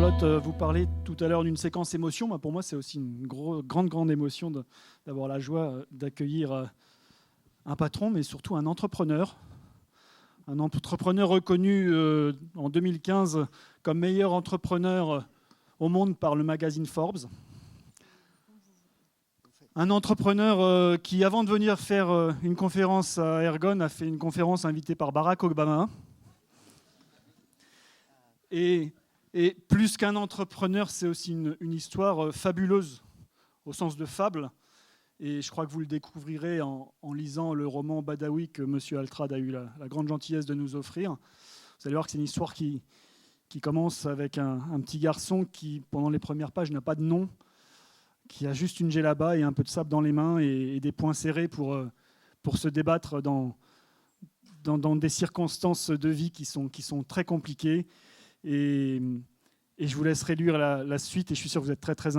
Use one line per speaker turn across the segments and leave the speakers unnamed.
Charlotte, vous parlez tout à l'heure d'une séquence émotion. Bah, pour moi, c'est aussi une grande émotion d'avoir la joie d'accueillir un patron, mais surtout un entrepreneur. Un entrepreneur reconnu en 2015 comme meilleur entrepreneur au monde par le magazine Forbes. Un entrepreneur qui, avant de venir faire une conférence à Ergon, a fait une conférence invitée par Barack Obama. Et plus qu'un entrepreneur, c'est aussi une histoire fabuleuse, au sens de fable. Et je crois que vous le découvrirez en lisant le roman Badawi que M. Altrad a eu la grande gentillesse de nous offrir. Vous allez voir que c'est une histoire qui commence avec un petit garçon qui, pendant les premières pages, n'a pas de nom, qui a juste une djellaba et un peu de sable dans les mains et des poings serrés pour se débattre dans des circonstances de vie qui sont très compliquées. Et je vous laisserai lire la suite et je suis sûr que vous êtes très, très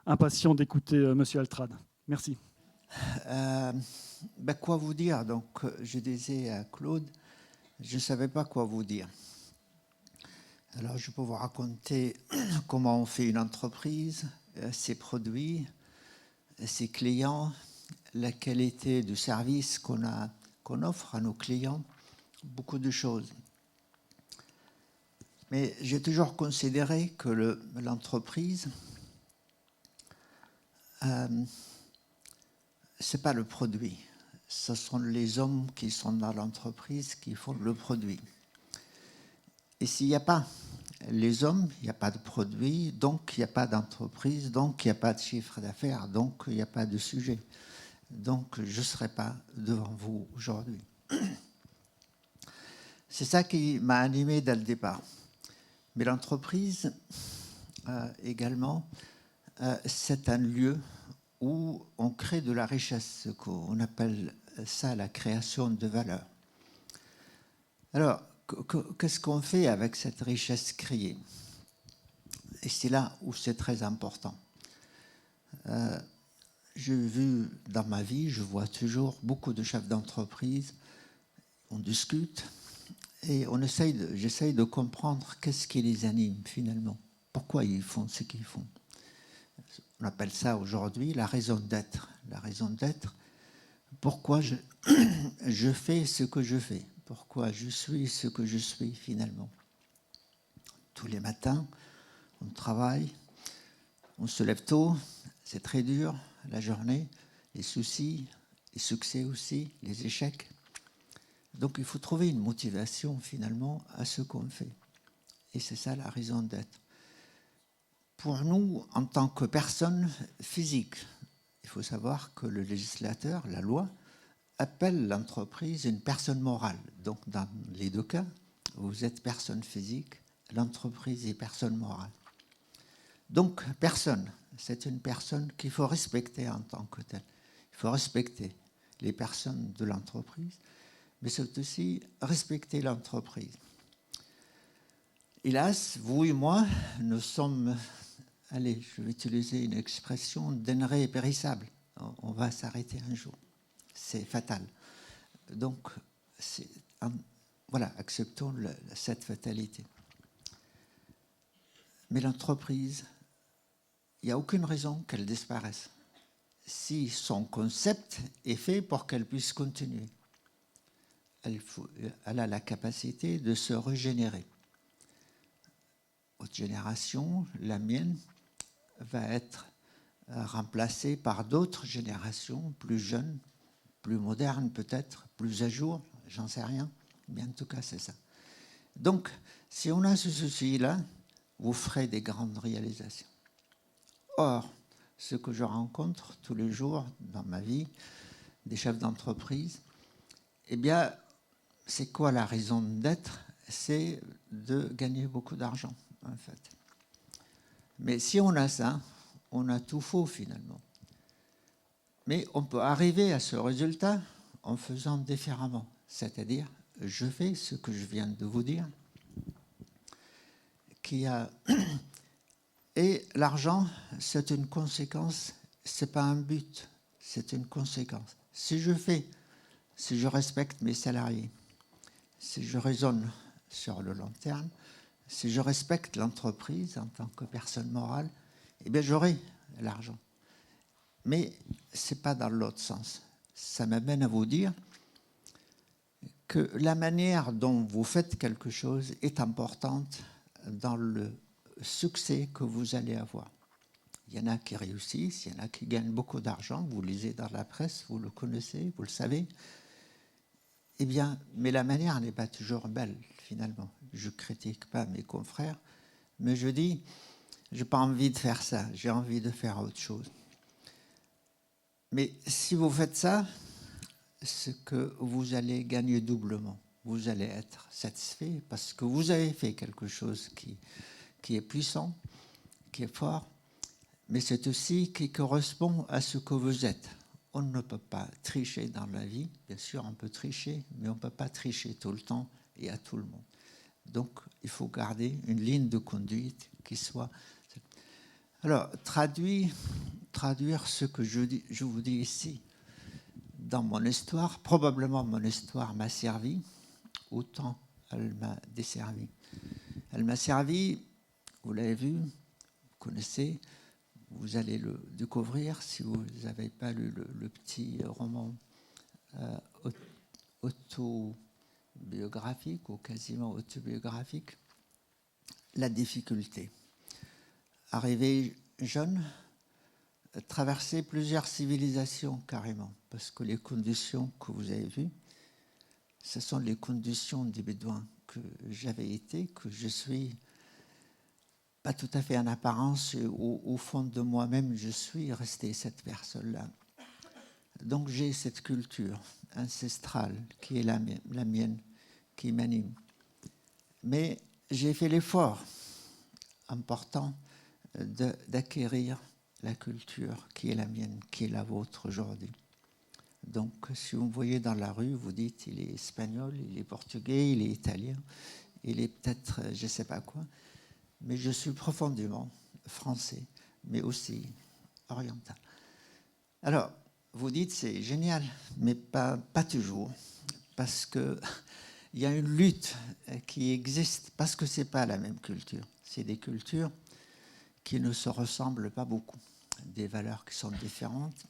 impatient d'écouter M. Altrad. Merci.
Quoi vous dire? Donc, je disais à Claude, je ne savais pas quoi vous dire. Alors, je peux vous raconter comment on fait une entreprise, ses produits, ses clients, la qualité du service qu'on offre à nos clients, beaucoup de choses. Mais j'ai toujours considéré que l'entreprise, ce n'est pas le produit. Ce sont les hommes qui sont dans l'entreprise qui font le produit. Et s'il n'y a pas les hommes, il n'y a pas de produit, donc il n'y a pas d'entreprise, donc il n'y a pas de chiffre d'affaires, donc il n'y a pas de sujet. Donc je ne serai pas devant vous aujourd'hui. C'est ça qui m'a animé dès le départ. Mais l'entreprise, également, c'est un lieu où on crée de la richesse, on appelle ça la création de valeur. Alors, qu'est-ce qu'on fait avec cette richesse créée? Et c'est là où c'est très important. J'ai vu dans ma vie, je vois toujours beaucoup de chefs d'entreprise, on discute et j'essaye de comprendre qu'est-ce qui les anime finalement, pourquoi ils font ce qu'ils font. On appelle ça aujourd'hui la raison d'être. La raison d'être, pourquoi je fais ce que je fais, pourquoi je suis ce que je suis finalement. Tous les matins, on travaille, on se lève tôt, c'est très dur, la journée, les soucis, les succès aussi, les échecs. Donc il faut trouver une motivation finalement à ce qu'on fait. Et c'est ça la raison d'être. Pour nous, en tant que personne physique, il faut savoir que le législateur, la loi, appelle l'entreprise une personne morale. Donc dans les deux cas, vous êtes personne physique, l'entreprise est personne morale. Donc personne, c'est une personne qu'il faut respecter en tant que telle. Il faut respecter les personnes de l'entreprise, mais c'est aussi respecter l'entreprise. Hélas, vous et moi, nous sommes, allez, je vais utiliser une expression, denrées périssables. On va s'arrêter un jour. C'est fatal. Donc, voilà, acceptons cette fatalité. Mais l'entreprise, il n'y a aucune raison qu'elle disparaisse si son concept est fait pour qu'elle puisse continuer. Elle a la capacité de se régénérer. Votre génération, la mienne, va être remplacée par d'autres générations plus jeunes, plus modernes peut-être, plus à jour, j'en sais rien, mais en tout cas c'est ça. Donc, si on a ce souci-là, vous ferez des grandes réalisations. Or, ce que je rencontre tous les jours dans ma vie, des chefs d'entreprise, eh bien, c'est quoi la raison d'être? C'est de gagner beaucoup d'argent, en fait. Mais si on a ça, on a tout faux finalement. Mais on peut arriver à ce résultat en faisant différemment. C'est-à-dire, je fais ce que je viens de vous dire, et l'argent, c'est une conséquence, c'est pas un but, c'est une conséquence. Si je respecte mes salariés, si je raisonne sur le long terme, Si je respecte l'entreprise en tant que personne morale, eh bien j'aurai l'argent. Mais ce n'est pas dans l'autre sens. Ça m'amène à vous dire que la manière dont vous faites quelque chose est importante dans le succès que vous allez avoir. Il y en a qui réussissent, il y en a qui gagnent beaucoup d'argent, vous lisez dans la presse, vous le connaissez, vous le savez. Eh bien, mais la manière n'est pas toujours belle, finalement. Je ne critique pas mes confrères, mais je dis, je n'ai pas envie de faire ça, j'ai envie de faire autre chose. Mais si vous faites ça, c'est que vous allez gagner doublement. Vous allez être satisfait parce que vous avez fait quelque chose qui est puissant, qui est fort, mais c'est aussi qui correspond à ce que vous êtes. On ne peut pas tricher dans la vie. Bien sûr, on peut tricher, mais on ne peut pas tricher tout le temps et à tout le monde. Donc, il faut garder une ligne de conduite qui soit... Alors, traduire ce que je vous dis ici dans mon histoire, probablement mon histoire m'a servi, autant elle m'a desservi. Elle m'a servi, vous l'avez vu, vous connaissez, vous allez le découvrir si vous n'avez pas lu le petit roman autobiographique ou quasiment autobiographique, La difficulté. Arrivé jeune, traverser plusieurs civilisations carrément, parce que les conditions que vous avez vues, ce sont les conditions des Bédouins que j'avais été, que je suis pas tout à fait en apparence, au fond de moi-même, je suis resté cette personne-là. Donc j'ai cette culture ancestrale qui est la mienne, qui m'anime. Mais j'ai fait l'effort important d'acquérir la culture qui est la mienne, qui est la vôtre aujourd'hui. Donc, si vous me voyez dans la rue, vous dites il est espagnol, il est portugais, il est italien, il est peut-être je ne sais pas quoi, mais je suis profondément français, mais aussi oriental. Alors, vous dites c'est génial, mais pas toujours, parce qu'il y a une lutte qui existe, parce que ce n'est pas la même culture. C'est des cultures qui ne se ressemblent pas beaucoup, des valeurs qui sont différentes,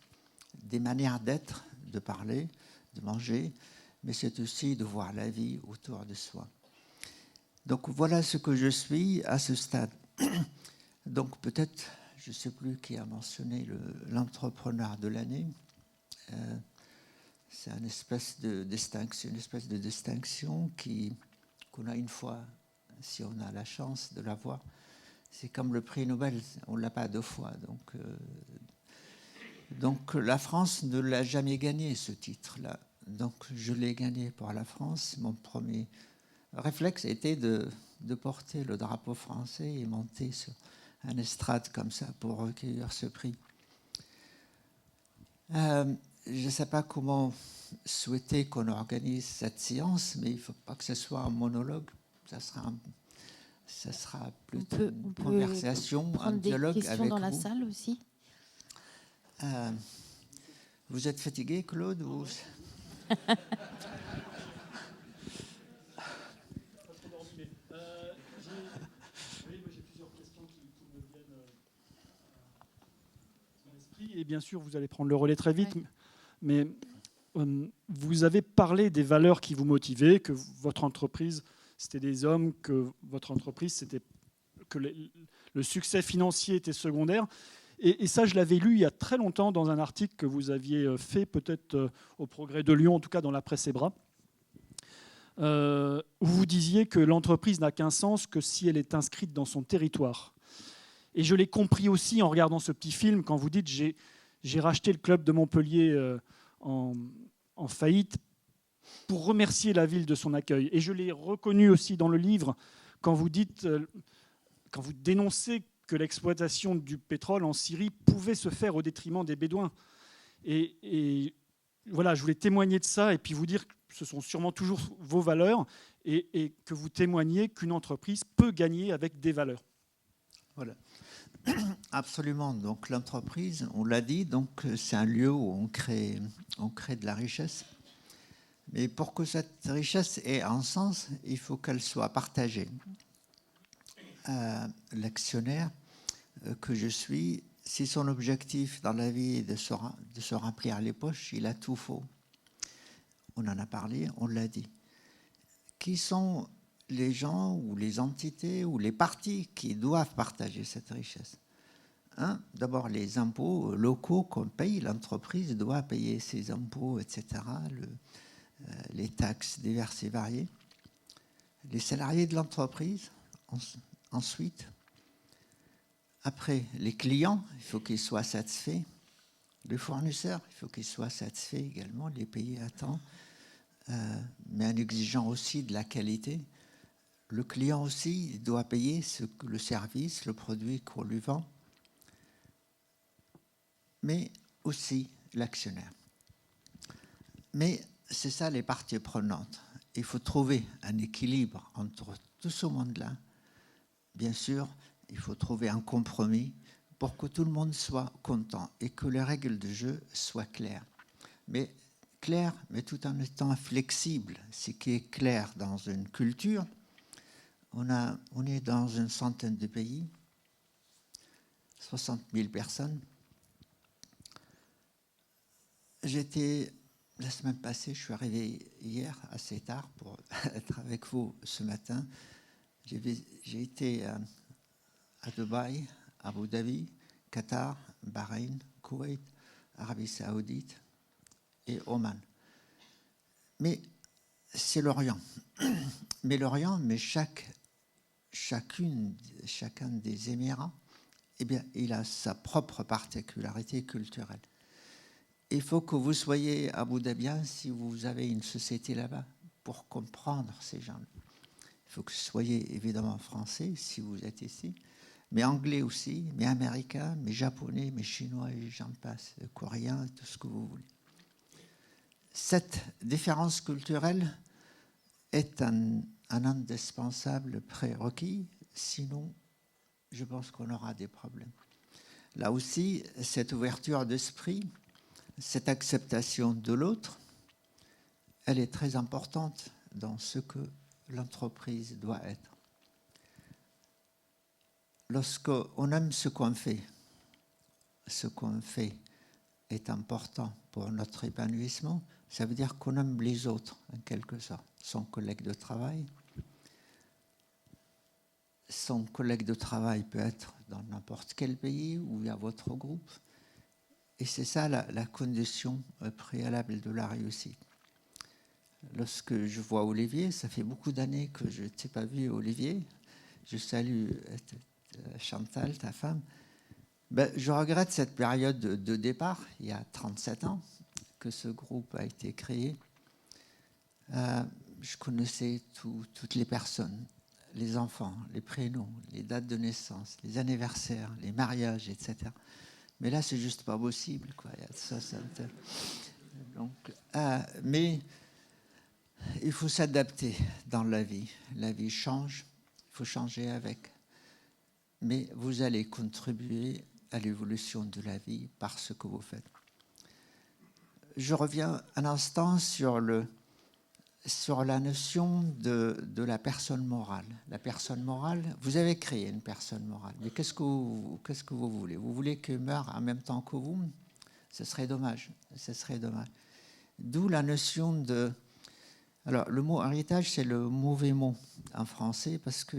des manières d'être, de parler, de manger, mais c'est aussi de voir la vie autour de soi. Donc voilà ce que je suis à ce stade. Donc peut-être, je ne sais plus qui a mentionné l'entrepreneur de l'année. C'est une espèce de distinction qu'on a une fois, si on a la chance de l'avoir. C'est comme le prix Nobel, on ne l'a pas deux fois. Donc la France ne l'a jamais gagné, ce titre-là. Donc je l'ai gagné pour la France. Mon premier réflexe était de porter le drapeau français et monter sur un estrade comme ça pour recueillir ce prix. Je ne sais pas comment souhaiter qu'on organise cette séance, mais il ne faut pas que ce soit un monologue. Ça sera plutôt une conversation, un dialogue avec vous. On peut prendre des questions dans la salle aussi. Vous êtes fatigué, Claude ou...
J'ai plusieurs questions qui me viennent à l'esprit. Et bien sûr, vous allez prendre le relais très vite. Ouais. Mais vous avez parlé des valeurs qui vous motivaient, que votre entreprise, c'était des hommes, que votre entreprise, que le succès financier était secondaire. Et ça, je l'avais lu il y a très longtemps dans un article que vous aviez fait, peut-être au Progrès de Lyon, en tout cas dans la presse Ebra. Où vous disiez que l'entreprise n'a qu'un sens que si elle est inscrite dans son territoire. Et je l'ai compris aussi en regardant ce petit film, quand vous dites j'ai racheté le club de Montpellier en faillite pour remercier la ville de son accueil. Et je l'ai reconnu aussi dans le livre quand vous dites, quand vous dénoncez que l'exploitation du pétrole en Syrie pouvait se faire au détriment des Bédouins. Et voilà, je voulais témoigner de ça et puis vous dire que ce sont sûrement toujours vos valeurs et que vous témoignez qu'une entreprise peut gagner avec des valeurs.
Voilà. Absolument. Donc l'entreprise, on l'a dit, donc c'est un lieu où on crée de la richesse. Mais pour que cette richesse ait un sens, il faut qu'elle soit partagée. l'actionnaire que je suis, si son objectif dans la vie est de se remplir les poches, il a tout faux. On en a parlé, on l'a dit. Qui sont les gens ou les entités ou les parties qui doivent partager cette richesse? D'abord, les impôts locaux qu'on paye, l'entreprise doit payer ses impôts, etc., les taxes diverses et variées. Les salariés de l'entreprise, ensuite. Après, les clients, il faut qu'ils soient satisfaits. Les fournisseurs, il faut qu'ils soient satisfaits également, les payer à temps, mais en exigeant aussi de la qualité. Le client aussi doit payer le service, le produit qu'on lui vend, mais aussi l'actionnaire. Mais c'est ça les parties prenantes. Il faut trouver un équilibre entre tout ce monde-là. Bien sûr, il faut trouver un compromis pour que tout le monde soit content et que les règles de jeu soient claires. Mais tout en étant flexible. Ce qui est clair dans une culture, on est dans une centaine de pays, 60 000 personnes. La semaine passée, je suis arrivé hier assez tard pour être avec vous ce matin. J'ai été à Dubaï, Abu Dhabi, Qatar, Bahreïn, Koweït, Arabie Saoudite et Oman. Mais c'est l'Orient. Mais chacun des Émirats, eh bien, il a sa propre particularité culturelle. Il faut que vous soyez Abu Dhabian si vous avez une société là-bas pour comprendre ces gens-là. Il faut que vous soyez évidemment français si vous êtes ici, mais anglais aussi, mais américain, mais japonais, mais chinois, et j'en passe, coréen, tout ce que vous voulez. Cette différence culturelle est un indispensable prérequis, sinon je pense qu'on aura des problèmes. Là aussi, cette ouverture d'esprit, cette acceptation de l'autre, elle est très importante dans ce que l'entreprise doit être. Lorsqu'on aime ce qu'on fait est important pour notre épanouissement, ça veut dire qu'on aime les autres, en quelque sorte. Son collègue de travail. Son collègue de travail peut être dans n'importe quel pays où il y a votre groupe. Et c'est ça la condition préalable de la réussite. Lorsque je vois Olivier, ça fait beaucoup d'années que je ne t'ai pas vu, Olivier. Je salue Chantal, ta femme. Je regrette cette période de départ, il y a 37 ans, que ce groupe a été créé. Je connaissais toutes les personnes, les enfants, les prénoms, les dates de naissance, les anniversaires, les mariages, etc. Mais là, c'est juste pas possible, quoi. Il y a 60. Donc, mais il faut s'adapter dans la vie. La vie change, il faut changer avec. Mais vous allez contribuer à l'évolution de la vie par ce que vous faites. Je reviens un instant sur la notion de la personne morale. La personne morale, vous avez créé une personne morale, mais qu'est-ce que vous voulez? Vous voulez qu'elle meure en même temps que vous? Ce serait dommage. D'où la notion de... Alors, le mot héritage, c'est le mauvais mot en français parce que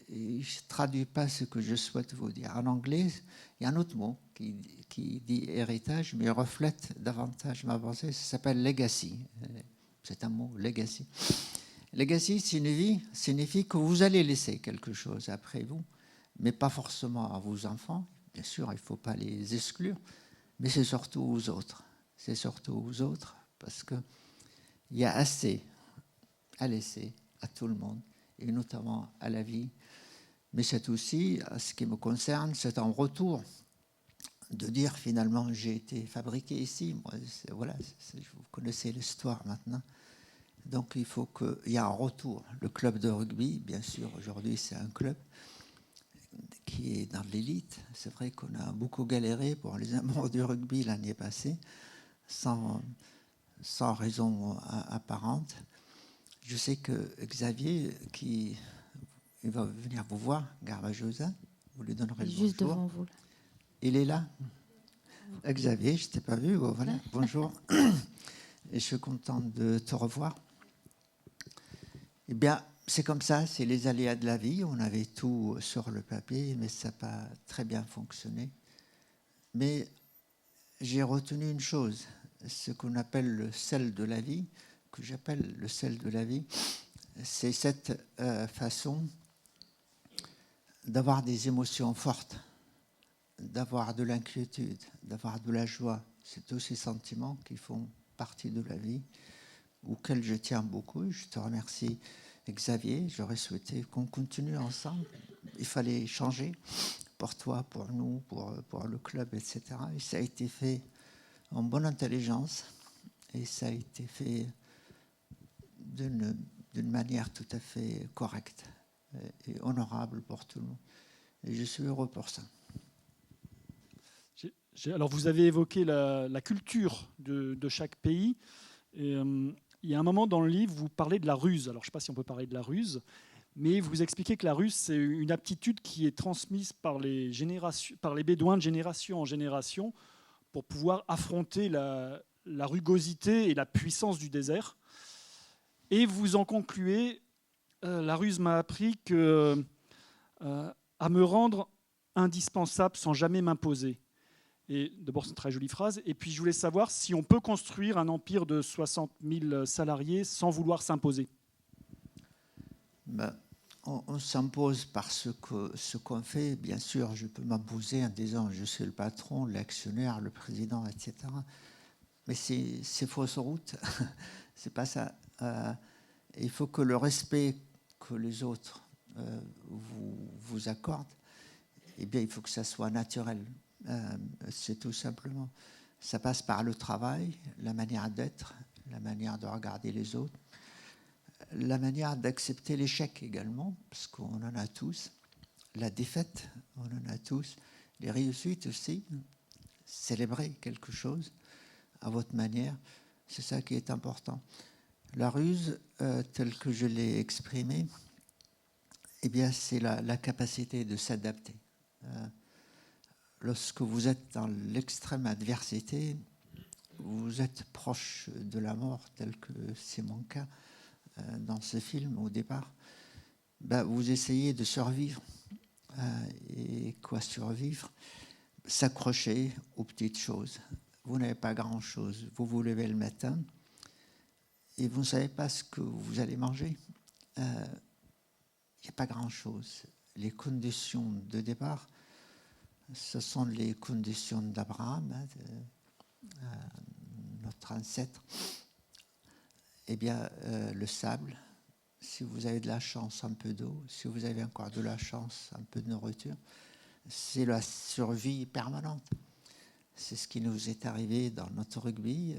il ne traduit pas ce que je souhaite vous dire. En anglais, il y a un autre mot qui dit héritage, mais reflète davantage ma pensée. Ça s'appelle legacy. C'est un mot, legacy. Legacy signifie que vous allez laisser quelque chose après vous, mais pas forcément à vos enfants. Bien sûr, il ne faut pas les exclure, mais c'est surtout aux autres. C'est surtout aux autres parce que il y a assez à laisser à tout le monde, et notamment à la vie. Mais c'est aussi, à ce qui me concerne, c'est un retour de dire finalement j'ai été fabriqué ici. Moi, voilà, vous connaissez l'histoire maintenant. Donc il faut qu'il y ait un retour. Le club de rugby, bien sûr, aujourd'hui c'est un club qui est dans l'élite. C'est vrai qu'on a beaucoup galéré pour les amours du rugby l'année passée, sans raison apparente. Je sais que Xavier, il va venir vous voir, Garbajosa. Vous lui donnerez le
Juste
bonjour.
devant vous.
Il est là. Xavier, je ne t'ai pas vu. Oh, voilà, bonjour. Et je suis content de te revoir. Eh bien, c'est comme ça, c'est les aléas de la vie. On avait tout sur le papier, mais ça n'a pas très bien fonctionné. Mais j'ai retenu une chose, ce qu'on appelle le sel de la vie, que j'appelle le sel de la vie, c'est cette façon d'avoir des émotions fortes, d'avoir de l'inquiétude, d'avoir de la joie. C'est tous ces sentiments qui font partie de la vie, auxquels je tiens beaucoup. Je te remercie, Xavier. J'aurais souhaité qu'on continue ensemble. Il fallait changer pour toi, pour nous, pour le club, etc. Et ça a été fait en bonne intelligence et ça a été fait d'une manière tout à fait correcte et honorable pour tout le monde. Et je suis heureux pour ça.
Alors, vous avez évoqué la culture de chaque pays. Et, il y a un moment dans le livre, vous parlez de la ruse. Alors, je ne sais pas si on peut parler de la ruse, mais vous expliquez que la ruse, c'est une aptitude qui est transmise par les Bédouins de génération en génération pour pouvoir affronter la rugosité et la puissance du désert. Et vous en concluez, la ruse m'a appris à me rendre indispensable sans jamais m'imposer. Et d'abord, c'est une très jolie phrase. Et puis, je voulais savoir si on peut construire un empire de 60 000 salariés sans vouloir s'imposer.
Ben, on s'impose par ce qu'on fait. Bien sûr, je peux m'imposer en disant je suis le patron, l'actionnaire, le président, etc. Mais c'est fausse route. C'est pas ça. Il faut que le respect que les autres vous accordent, eh bien, il faut que ça soit naturel. C'est tout simplement. Ça passe par le travail, la manière d'être, la manière de regarder les autres, la manière d'accepter l'échec également, parce qu'on en a tous, la défaite, on en a tous, les réussites aussi, célébrer quelque chose à votre manière, c'est ça qui est important. La ruse, telle que je l'ai exprimée, eh bien, c'est la capacité de s'adapter. Lorsque vous êtes dans l'extrême adversité, vous êtes proche de la mort, tel que c'est mon cas dans ce film au départ. Ben, vous essayez de survivre. Et quoi survivre? S'accrocher aux petites choses. Vous n'avez pas grand-chose. Vous vous levez le matin et vous ne savez pas ce que vous allez manger. Il n'y a pas grand-chose. Les conditions de départ, ce sont les conditions d'Abraham, notre ancêtre. Eh bien, le sable, si vous avez de la chance, un peu d'eau, si vous avez encore de la chance, un peu de nourriture, c'est la survie permanente. C'est ce qui nous est arrivé dans notre rugby.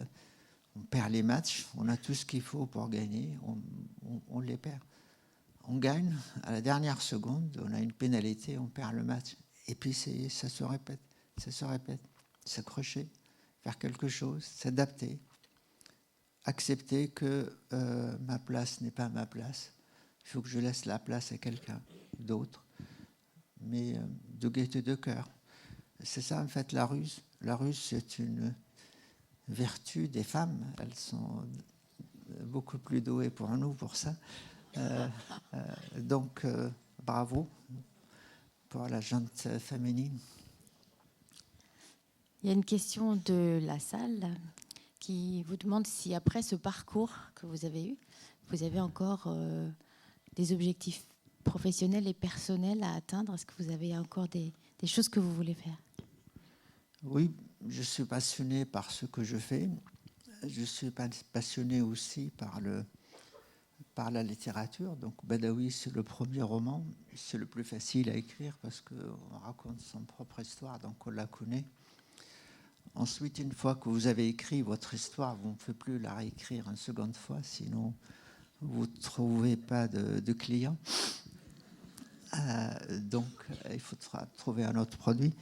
On perd les matchs, on a tout ce qu'il faut pour gagner, on les perd. On gagne à la dernière seconde, on a une pénalité, on perd le match. Et puis ça se répète, s'accrocher, faire quelque chose, s'adapter, accepter que ma place n'est pas ma place. Il faut que je laisse la place à quelqu'un d'autre, mais de gaieté de cœur. C'est ça en fait la ruse. La ruse, c'est une vertu des femmes. Elles sont beaucoup plus douées pour nous pour ça. Donc, bravo pour la gente féminine.
Il y a une question de la salle qui vous demande si après ce parcours que vous avez eu, vous avez encore des objectifs professionnels et personnels à atteindre. Est-ce que vous avez encore des choses que vous voulez faire?
Oui, je suis passionné par ce que je fais. Je suis passionné aussi par la littérature. Donc Badawi, c'est le premier roman. C'est le plus facile à écrire parce qu'on raconte son propre histoire, donc on la connaît. Ensuite, une fois que vous avez écrit votre histoire, vous ne pouvez plus la réécrire une seconde fois, sinon vous ne trouvez pas de clients. Donc, il faudra trouver un autre produit.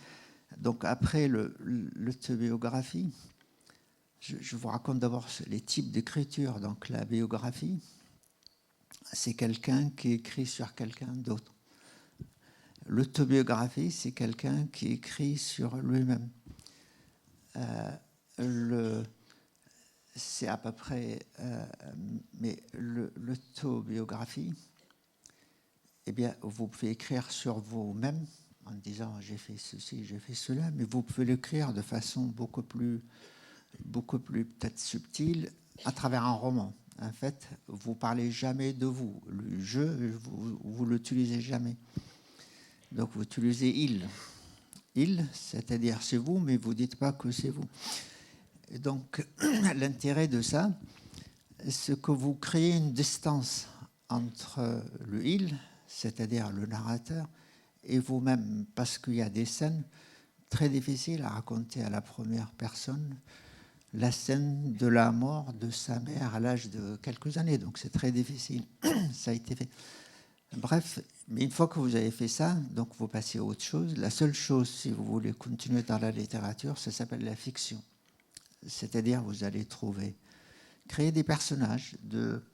Donc, après l'autobiographie, je vous raconte d'abord les types d'écriture. Donc, la biographie, c'est quelqu'un qui écrit sur quelqu'un d'autre. L'autobiographie, c'est quelqu'un qui écrit sur lui-même. C'est à peu près... mais l'autobiographie, eh bien, vous pouvez écrire sur vous-même en disant « j'ai fait ceci, j'ai fait cela », mais vous pouvez l'écrire de façon beaucoup plus peut-être subtile à travers un roman. En fait, vous ne parlez jamais de vous. Le je, vous ne l'utilisez jamais. Donc, vous utilisez « il ». « Il », c'est-à-dire c'est vous, mais vous ne dites pas que c'est vous. Et donc, l'intérêt de ça, c'est que vous créez une distance entre le « il », c'est-à-dire le narrateur, et vous-même, parce qu'il y a des scènes très difficiles à raconter à la première personne. La scène de la mort de sa mère à l'âge de quelques années, donc c'est très difficile. Ça a été fait. Bref, mais une fois que vous avez fait ça, donc vous passez à autre chose. La seule chose, si vous voulez continuer dans la littérature, ça s'appelle la fiction. C'est-à-dire, vous allez créer des personnages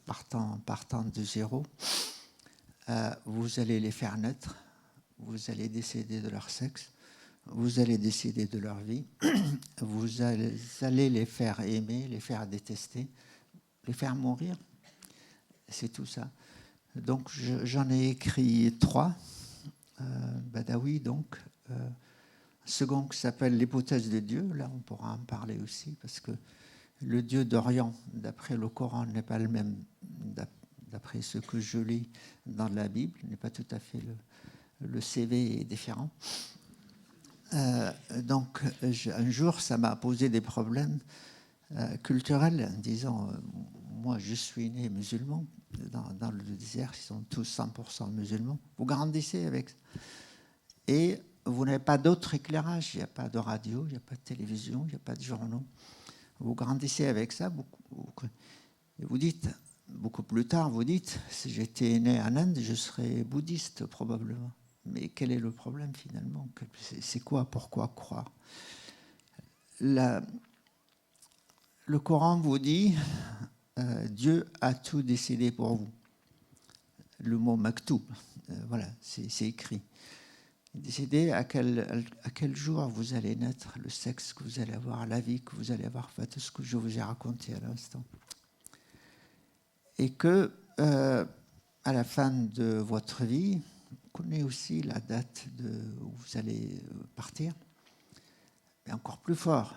partant de zéro. Vous allez les faire naître. Vous allez décider de leur sexe. Vous allez décider de leur vie. Vous allez les faire aimer, les faire détester, les faire mourir. C'est tout ça. Donc, j'en ai écrit 3. Badawi, donc. Second qui s'appelle l'hypothèse de Dieu. Là, on pourra en parler aussi, parce que le Dieu d'Orient, d'après le Coran, n'est pas le même, d'après ce que je lis dans la Bible, n'est pas tout à fait le CV est différent. Donc, un jour, ça m'a posé des problèmes culturels, en disant, moi, je suis né musulman, dans le désert, ils sont tous 100% musulmans. Vous grandissez avec ça. Et vous n'avez pas d'autre éclairage. Il n'y a pas de radio, il n'y a pas de télévision, il n'y a pas de journaux. Vous grandissez avec ça. Et vous dites, beaucoup plus tard, vous dites, si j'étais né en Inde, je serais bouddhiste probablement. Mais quel est le problème finalement? C'est quoi? Pourquoi croire? Le Coran vous dit, Dieu a tout décidé pour vous. Le mot maktoub, voilà, c'est écrit. Décidez à quel jour vous allez naître, le sexe que vous allez avoir, la vie que vous allez avoir, enfin, tout ce que je vous ai raconté à l'instant. Et que, à la fin de votre vie, vous connaissez aussi la date où vous allez partir. Mais encore plus fort,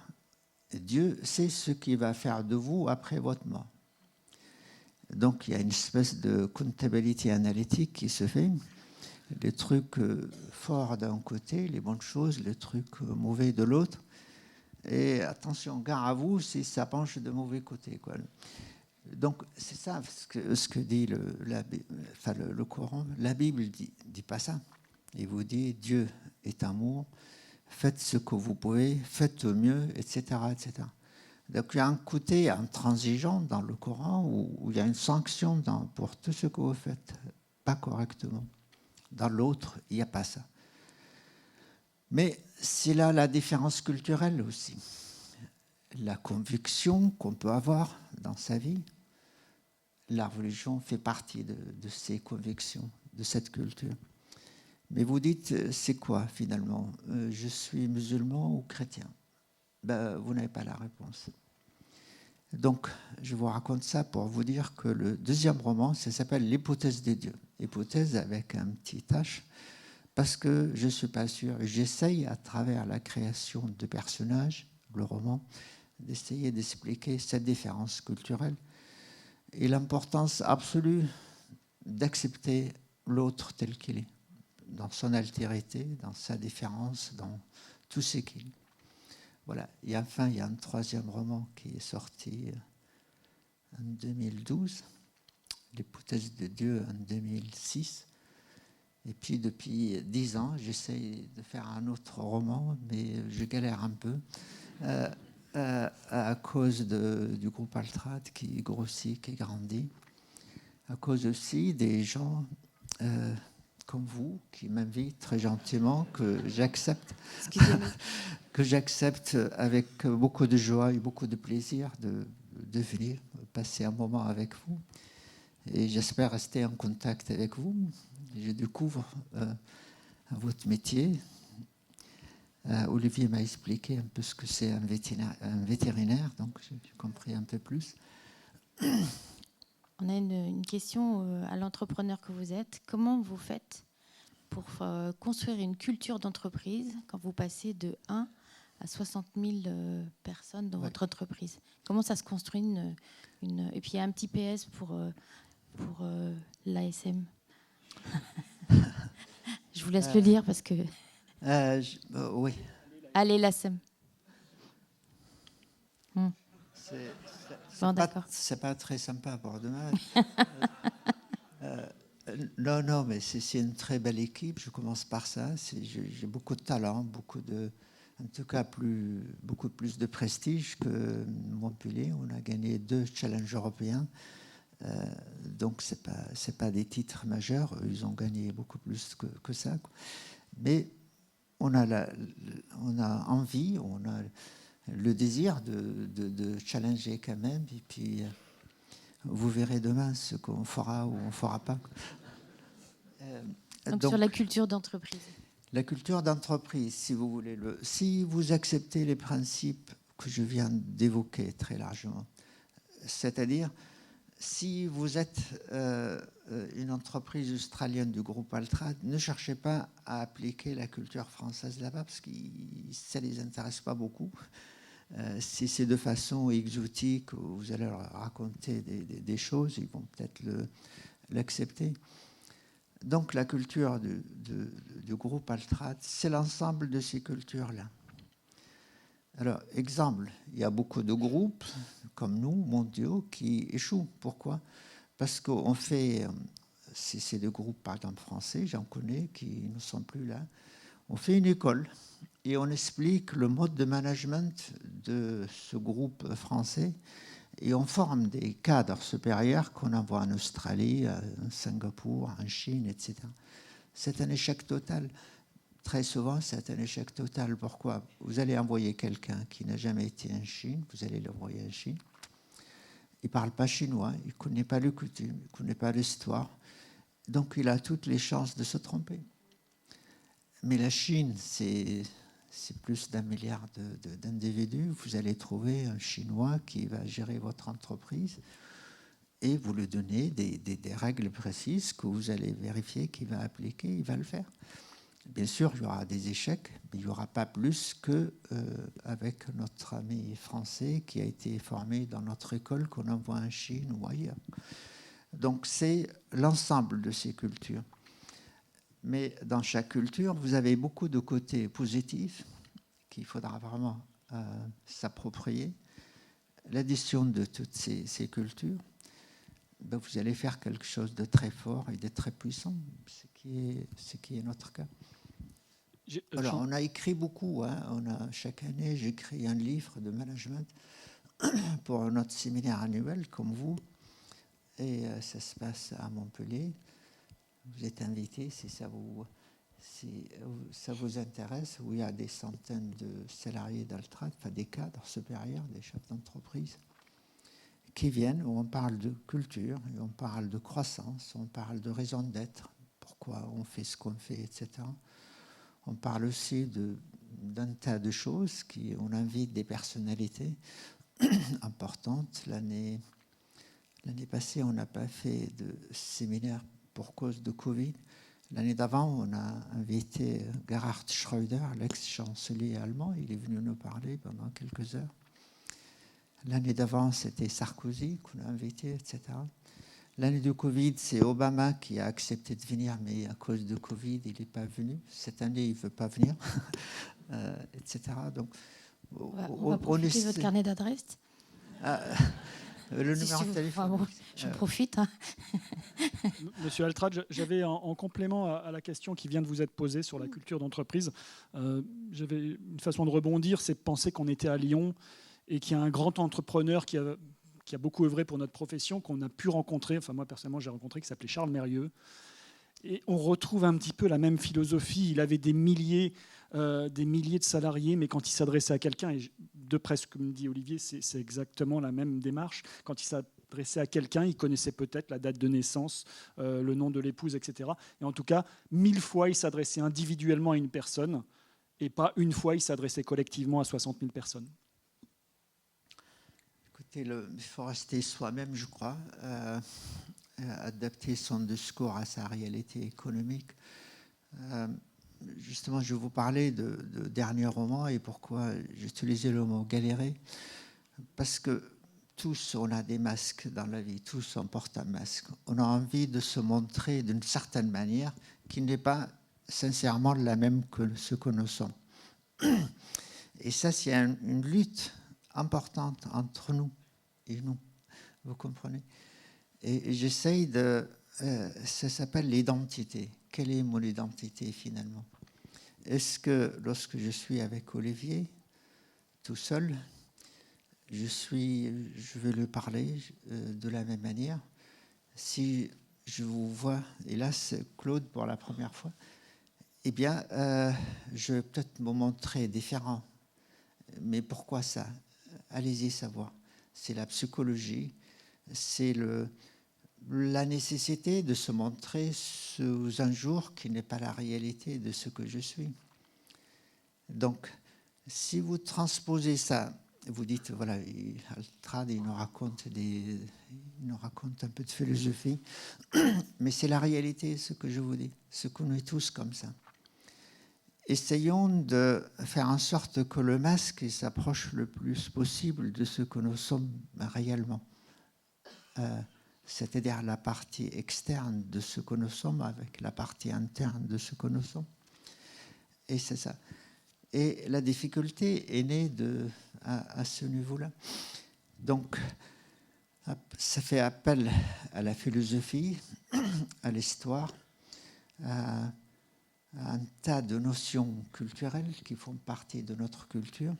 Dieu sait ce qu'il va faire de vous après votre mort. Donc, il y a une espèce de comptabilité analytique qui se fait. Les trucs forts d'un côté, les bonnes choses, les trucs mauvais de l'autre. Et attention, gare à vous si ça penche de mauvais côté, quoi. Donc, c'est ça ce que dit le Coran. La Bible ne dit pas ça. Il vous dit, Dieu est amour, faites ce que vous pouvez, faites au mieux, etc., etc. Donc, il y a un côté intransigeant dans le Coran où il y a une sanction pour tout ce que vous faites pas correctement. Dans l'autre, il n'y a pas ça. Mais c'est là la différence culturelle aussi. La conviction qu'on peut avoir dans sa vie, la religion fait partie de ces convictions, de cette culture. Mais vous dites, c'est quoi finalement? Je suis musulman ou chrétien? Vous n'avez pas la réponse. Donc, je vous raconte ça pour vous dire que le deuxième roman, ça s'appelle l'hypothèse des dieux. Hypothèse avec un petit H, parce que je ne suis pas sûr. J'essaye, à travers la création de personnages, le roman, d'essayer d'expliquer cette différence culturelle et l'importance absolue d'accepter l'autre tel qu'il est, dans son altérité, dans sa différence, dans tout ce qu'il est. Voilà. Et enfin, il y a un troisième roman qui est sorti en 2012, l'hypothèse de Dieu en 2006. Et puis depuis 10 ans, j'essaye de faire un autre roman, mais je galère un peu à cause du groupe Altrad qui grossit, qui grandit, à cause aussi des gens comme vous qui m'invitent très gentiment, que j'accepte. Que j'accepte avec beaucoup de joie et beaucoup de plaisir de venir passer un moment avec vous. Et j'espère rester en contact avec vous. Je découvre votre métier. Olivier m'a expliqué un peu ce que c'est un vétérinaire, donc j'ai compris un peu plus.
On a une question à l'entrepreneur que vous êtes. Comment vous faites pour construire une culture d'entreprise quand vous passez de 1 à 60 000 personnes dans votre entreprise? Comment ça se construit Et puis il y a un petit PS pour l'ASM. Je vous laisse le lire parce que...
Oui.
Allez, l'ASM.
C'est pas très sympa pour demain. Non, mais c'est une très belle équipe. Je commence par ça. J'ai beaucoup de talent, en tout cas beaucoup plus de prestige que Montpellier. On a gagné 2 challenges européens. Donc c'est pas des titres majeurs. Ils ont gagné beaucoup plus que ça. Mais on a envie, on a le désir de challenger quand même. Et puis vous verrez demain ce qu'on fera ou on fera pas.
Donc sur la culture d'entreprise.
La culture d'entreprise, si vous voulez, si vous acceptez les principes que je viens d'évoquer très largement, c'est-à-dire si vous êtes une entreprise australienne du groupe Altrad, ne cherchez pas à appliquer la culture française là-bas parce que ça ne les intéresse pas beaucoup. Si c'est de façon exotique, vous allez leur raconter des choses, ils vont peut-être l'accepter. Donc la culture du groupe Altrad, c'est l'ensemble de ces cultures-là. Alors, exemple, il y a beaucoup de groupes, comme nous, mondiaux, qui échouent. Pourquoi? Parce qu'on fait, c'est des groupes, par exemple, français, j'en connais, qui ne sont plus là. On fait une école et on explique le mode de management de ce groupe français et on forme des cadres supérieurs qu'on envoie en Australie, à Singapour, en Chine, etc. C'est un échec total. Très souvent, c'est un échec total. Pourquoi? Vous allez envoyer quelqu'un qui n'a jamais été en Chine, vous allez l'envoyer en Chine. Il ne parle pas chinois, il ne connaît pas les coutumes, il ne connaît pas l'histoire. Donc, il a toutes les chances de se tromper. Mais la Chine, c'est plus d'1 milliard d'individus. Vous allez trouver un Chinois qui va gérer votre entreprise et vous lui donnez des règles précises que vous allez vérifier qu'il va appliquer, il va le faire. Bien sûr, il y aura des échecs, mais il n'y aura pas plus qu'avec notre ami français qui a été formé dans notre école qu'on envoie en Chine ou ailleurs. Donc c'est l'ensemble de ces cultures. Mais dans chaque culture, vous avez beaucoup de côtés positifs qu'il faudra vraiment s'approprier. L'addition de toutes ces cultures, ben vous allez faire quelque chose de très fort et de très puissant, ce qui est notre cas. Alors, on a écrit beaucoup. Chaque année, j'écris un livre de management pour notre séminaire annuel, comme vous. Et ça se passe à Montpellier. Vous êtes invités si ça vous intéresse, où il y a des centaines de salariés d'Altrad, enfin des cadres supérieurs, des chefs d'entreprise, qui viennent, où on parle de culture, et on parle de croissance, on parle de raison d'être, pourquoi on fait ce qu'on fait, etc. On parle aussi d'un tas de choses, on invite des personnalités importantes. L'année passée, on n'a pas fait de séminaire pour cause de Covid. L'année d'avant, on a invité Gerhard Schröder, l'ex-chancelier allemand. Il est venu nous parler pendant quelques heures. L'année d'avant, c'était Sarkozy qu'on a invité, etc. L'année du Covid, c'est Obama qui a accepté de venir, mais à cause de Covid, il n'est pas venu. Cette année, il ne veut pas venir, etc. Donc,
on va profiter de votre carnet d'adresse.
Le numéro de téléphone.
Je profite. Hein.
Monsieur Altrad, j'avais en complément à la question qui vient de vous être posée sur la culture d'entreprise, j'avais une façon de rebondir, c'est de penser qu'on était à Lyon et qu'il y a un grand entrepreneur qui a beaucoup œuvré pour notre profession, qu'on a pu rencontrer, enfin moi personnellement j'ai rencontré, qui s'appelait Charles Mérieux. Et on retrouve un petit peu la même philosophie. Il avait des milliers de salariés, mais quand il s'adressait à quelqu'un, et de près ce que me dit Olivier, c'est exactement la même démarche. Quand il s'adressait à quelqu'un, il connaissait peut-être la date de naissance, le nom de l'épouse, etc. Et en tout cas, 1000 fois, il s'adressait individuellement à une personne, et pas une fois, il s'adressait collectivement à 60 000 personnes.
Écoutez, il faut rester soi-même, je crois, adapter son discours à sa réalité économique. Justement, je vais vous parler de dernier roman et pourquoi j'utilisais le mot galérer. Parce que tous, on a des masques dans la vie, tous on porte un masque. On a envie de se montrer d'une certaine manière qui n'est pas sincèrement la même que ce que nous sommes. Et ça, c'est une lutte importante entre nous et nous, vous comprenez? Et j'essaye de... ça s'appelle l'identité. Quelle est mon identité finalement? Est-ce que lorsque je suis avec Olivier, tout seul, je vais lui parler de la même manière? Si je vous vois, hélas, Claude, pour la première fois, eh bien, je vais peut-être me montrer différent. Mais pourquoi ça? Allez-y savoir. C'est la psychologie, c'est la nécessité de se montrer sous un jour qui n'est pas la réalité de ce que je suis. Donc, si vous transposez ça, vous dites, voilà, Altrad, il nous raconte un peu de philosophie, mais c'est la réalité, ce que je vous dis, ce qu'on est tous comme ça. Essayons de faire en sorte que le masque s'approche le plus possible de ce que nous sommes réellement. C'est-à-dire la partie externe de ce que nous sommes avec la partie interne de ce que nous sommes. Et c'est ça. Et la difficulté est née à ce niveau-là. Donc, ça fait appel à la philosophie, à l'histoire, à un tas de notions culturelles qui font partie de notre culture.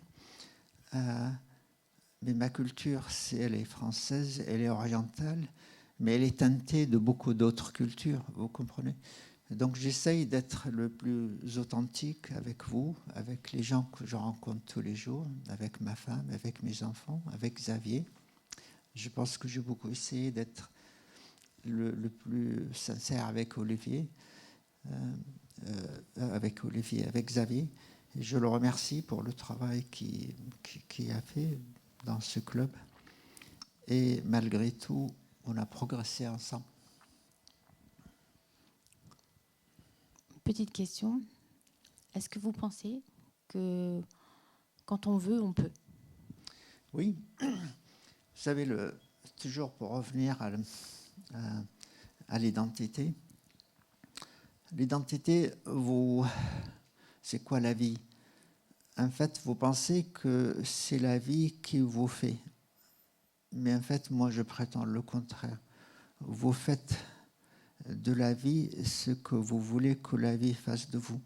Mais ma culture, elle est française, elle est orientale, mais elle est teintée de beaucoup d'autres cultures, vous comprenez? Donc j'essaye d'être le plus authentique avec vous, avec les gens que je rencontre tous les jours, avec ma femme, avec mes enfants, avec Xavier. Je pense que j'ai beaucoup essayé d'être le plus sincère avec Olivier, avec Xavier. Et je le remercie pour le travail qu'il a fait dans ce club. Et malgré tout, on a progressé ensemble.
Petite question. Est-ce que vous pensez que quand on veut, on peut?
Oui. Vous savez, toujours pour revenir à l'identité. L'identité, c'est quoi la vie? En fait, vous pensez que c'est la vie qui vous fait. Mais en fait, moi, je prétends le contraire. Vous faites de la vie ce que vous voulez que la vie fasse de vous.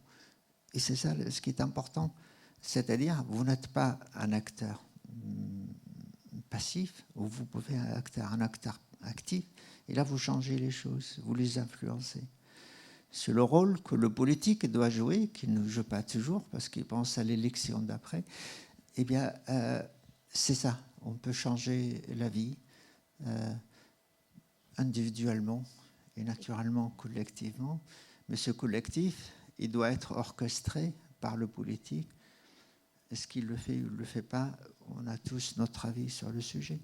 Et c'est ça ce qui est important. C'est-à-dire, vous n'êtes pas un acteur passif, ou vous pouvez être un acteur actif. Et là, vous changez les choses, vous les influencez. C'est le rôle que le politique doit jouer, qu'il ne joue pas toujours, parce qu'il pense à l'élection d'après. Eh bien, c'est ça. On peut changer la vie individuellement et naturellement, collectivement. Mais ce collectif, il doit être orchestré par le politique. Est-ce qu'il le fait ou il ne le fait pas? On a tous notre avis sur le sujet.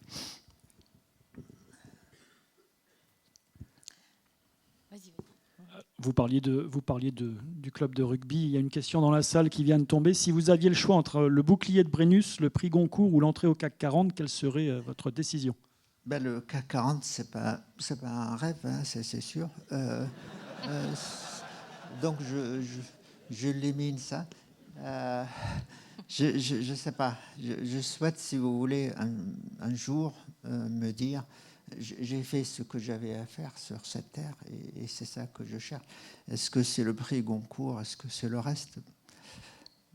Vas-y.
Vous parliez du club de rugby. Il y a une question dans la salle qui vient de tomber. Si vous aviez le choix entre le bouclier de Brennus, le prix Goncourt ou l'entrée au CAC 40, quelle serait votre décision?
Le CAC 40, c'est pas un rêve, hein, c'est sûr. Donc je l'élimine ça. Je ne sais pas. Je souhaite, si vous voulez, un jour me dire, j'ai fait ce que j'avais à faire sur cette terre et c'est ça que je cherche. Est-ce que c'est le prix Goncourt? Est-ce que c'est le reste?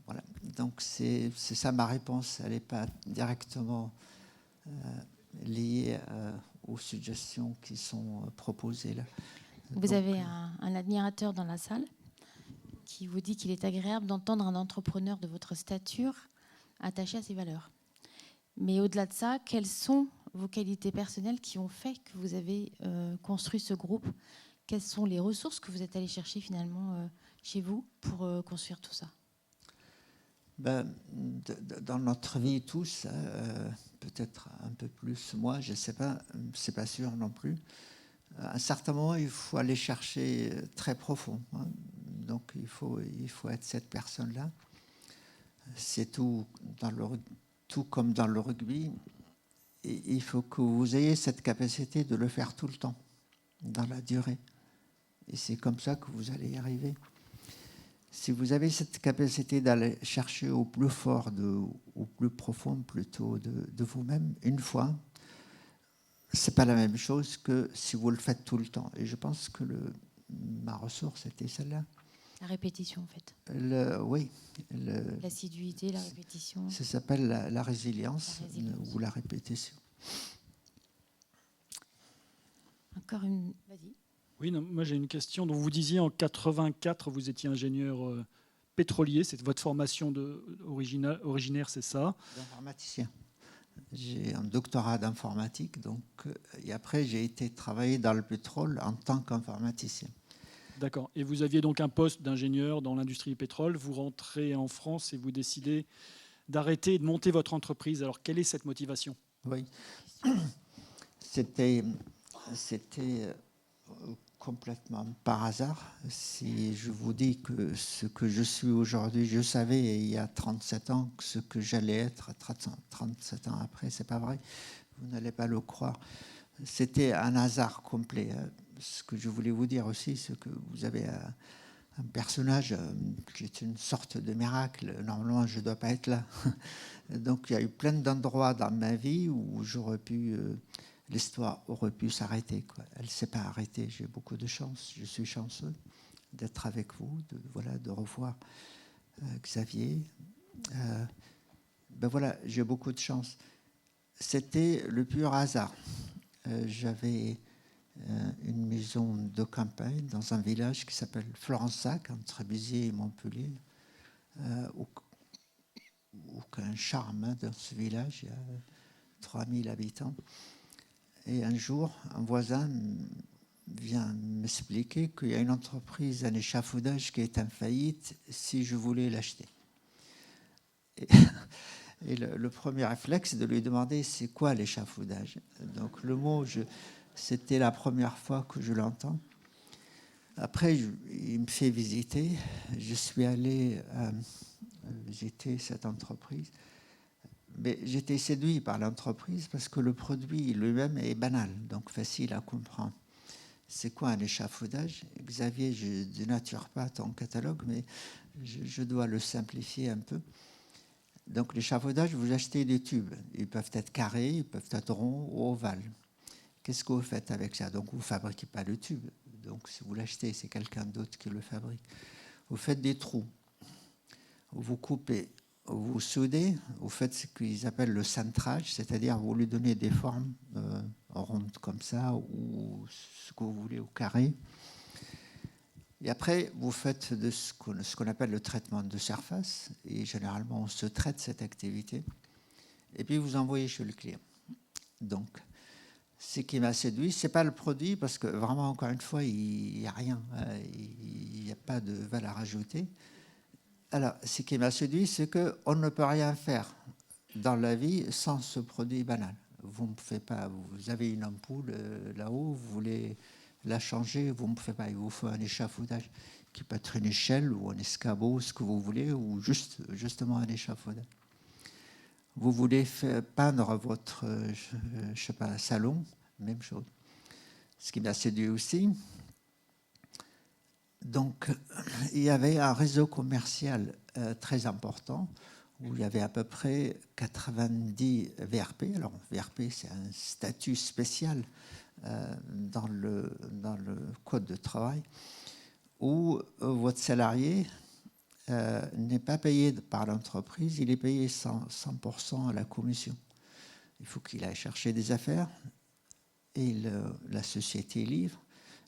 Voilà. Donc c'est ça ma réponse. Elle n'est pas directement liée aux suggestions qui sont proposées là.
Vous avez un admirateur dans la salle qui vous dit qu'il est agréable d'entendre un entrepreneur de votre stature attaché à ses valeurs. Mais au-delà de ça, quelles sont vos qualités personnelles qui ont fait que vous avez construit ce groupe. Quelles sont les ressources que vous êtes allé chercher finalement chez vous pour construire tout ça?
Dans notre vie tous, peut-être un peu plus moi, je ne sais pas, c'est pas sûr non plus. À un certain moment, il faut aller chercher très profond. Hein. Donc il faut être cette personne-là. C'est tout comme dans le rugby. Et il faut que vous ayez cette capacité de le faire tout le temps, dans la durée. Et c'est comme ça que vous allez y arriver. Si vous avez cette capacité d'aller chercher au plus fort, au plus profond plutôt de vous-même, une fois, c'est pas la même chose que si vous le faites tout le temps. Et je pense que ma ressource était celle-là.
La répétition, en fait.
Oui.
L'assiduité, la répétition.
Ça s'appelle la résilience ou la répétition.
Encore une... Vas-y.
Oui, non, moi j'ai une question. Donc, vous disiez en 84, vous étiez ingénieur pétrolier. C'est votre formation originaire, c'est ça?
D'informaticien. J'ai un doctorat d'informatique, et après j'ai été travailler dans le pétrole en tant qu'informaticien.
D'accord. Et vous aviez donc un poste d'ingénieur dans l'industrie du pétrole. Vous rentrez en France et vous décidez d'arrêter et de monter votre entreprise. Alors, quelle est cette motivation?
Oui. C'était complètement par hasard. Si je vous dis que ce que je suis aujourd'hui, je savais il y a 37 ans que ce que j'allais être 37 ans après, c'est pas vrai. Vous n'allez pas le croire. C'était un hasard complet. Ce que je voulais vous dire aussi, c'est que vous avez un personnage qui est une sorte de miracle. Normalement, je ne dois pas être là. Donc, il y a eu plein d'endroits dans ma vie où j'aurais pu... l'histoire aurait pu s'arrêter, quoi. Elle ne s'est pas arrêtée. J'ai beaucoup de chance. Je suis chanceux d'être avec vous, de revoir Xavier. Voilà, j'ai beaucoup de chance. C'était le pur hasard. J'avais une maison de campagne dans un village qui s'appelle Florensac, entre Béziers et Montpellier. Aucun charme hein, dans ce village, il y a 3000 habitants. Et un jour, un voisin vient m'expliquer qu'il y a une entreprise, un échafaudage qui est en faillite, si je voulais l'acheter. Et le premier réflexe, c'est de lui demander c'est quoi l'échafaudage. Donc le mot, c'était la première fois que je l'entends. Après, il me fait visiter. Je suis allé visiter cette entreprise. Mais j'étais séduit par l'entreprise parce que le produit lui-même est banal, donc facile à comprendre. C'est quoi un échafaudage? Xavier, je ne dénature pas ton catalogue, mais je dois le simplifier un peu. Donc l'échafaudage, vous achetez des tubes. Ils peuvent être carrés, ils peuvent être ronds ou ovales. Qu'est-ce que vous faites avec ça? Donc vous ne fabriquez pas le tube. Donc si vous l'achetez, c'est quelqu'un d'autre qui le fabrique. Vous faites des trous. Vous coupez. Vous soudez, vous faites ce qu'ils appellent le centrage, c'est-à-dire vous lui donnez des formes rondes comme ça, ou ce que vous voulez au carré. Et après, vous faites de ce qu'on appelle le traitement de surface, et généralement on se traite cette activité, et puis vous envoyez chez le client. Donc, ce qui m'a séduit, ce n'est pas le produit, parce que vraiment, encore une fois, il n'y a rien, il n'y a pas de valeur ajoutée. Alors, ce qui m'a séduit, c'est qu'on ne peut rien faire dans la vie sans ce produit banal. Vous ne pouvez pas, vous avez une ampoule là-haut, vous voulez la changer, vous ne pouvez pas. Il vous faut un échafaudage qui peut être une échelle ou un escabeau, ce que vous voulez, ou justement un échafaudage. Vous voulez peindre votre, je sais pas, salon, même chose. Ce qui m'a séduit aussi, donc, il y avait un réseau commercial très important où il y avait à peu près 90 VRP. Alors, VRP, c'est un statut spécial dans le code de travail où votre salarié n'est pas payé par l'entreprise, il est payé 100% à la commission. Il faut qu'il aille chercher des affaires et la société livre.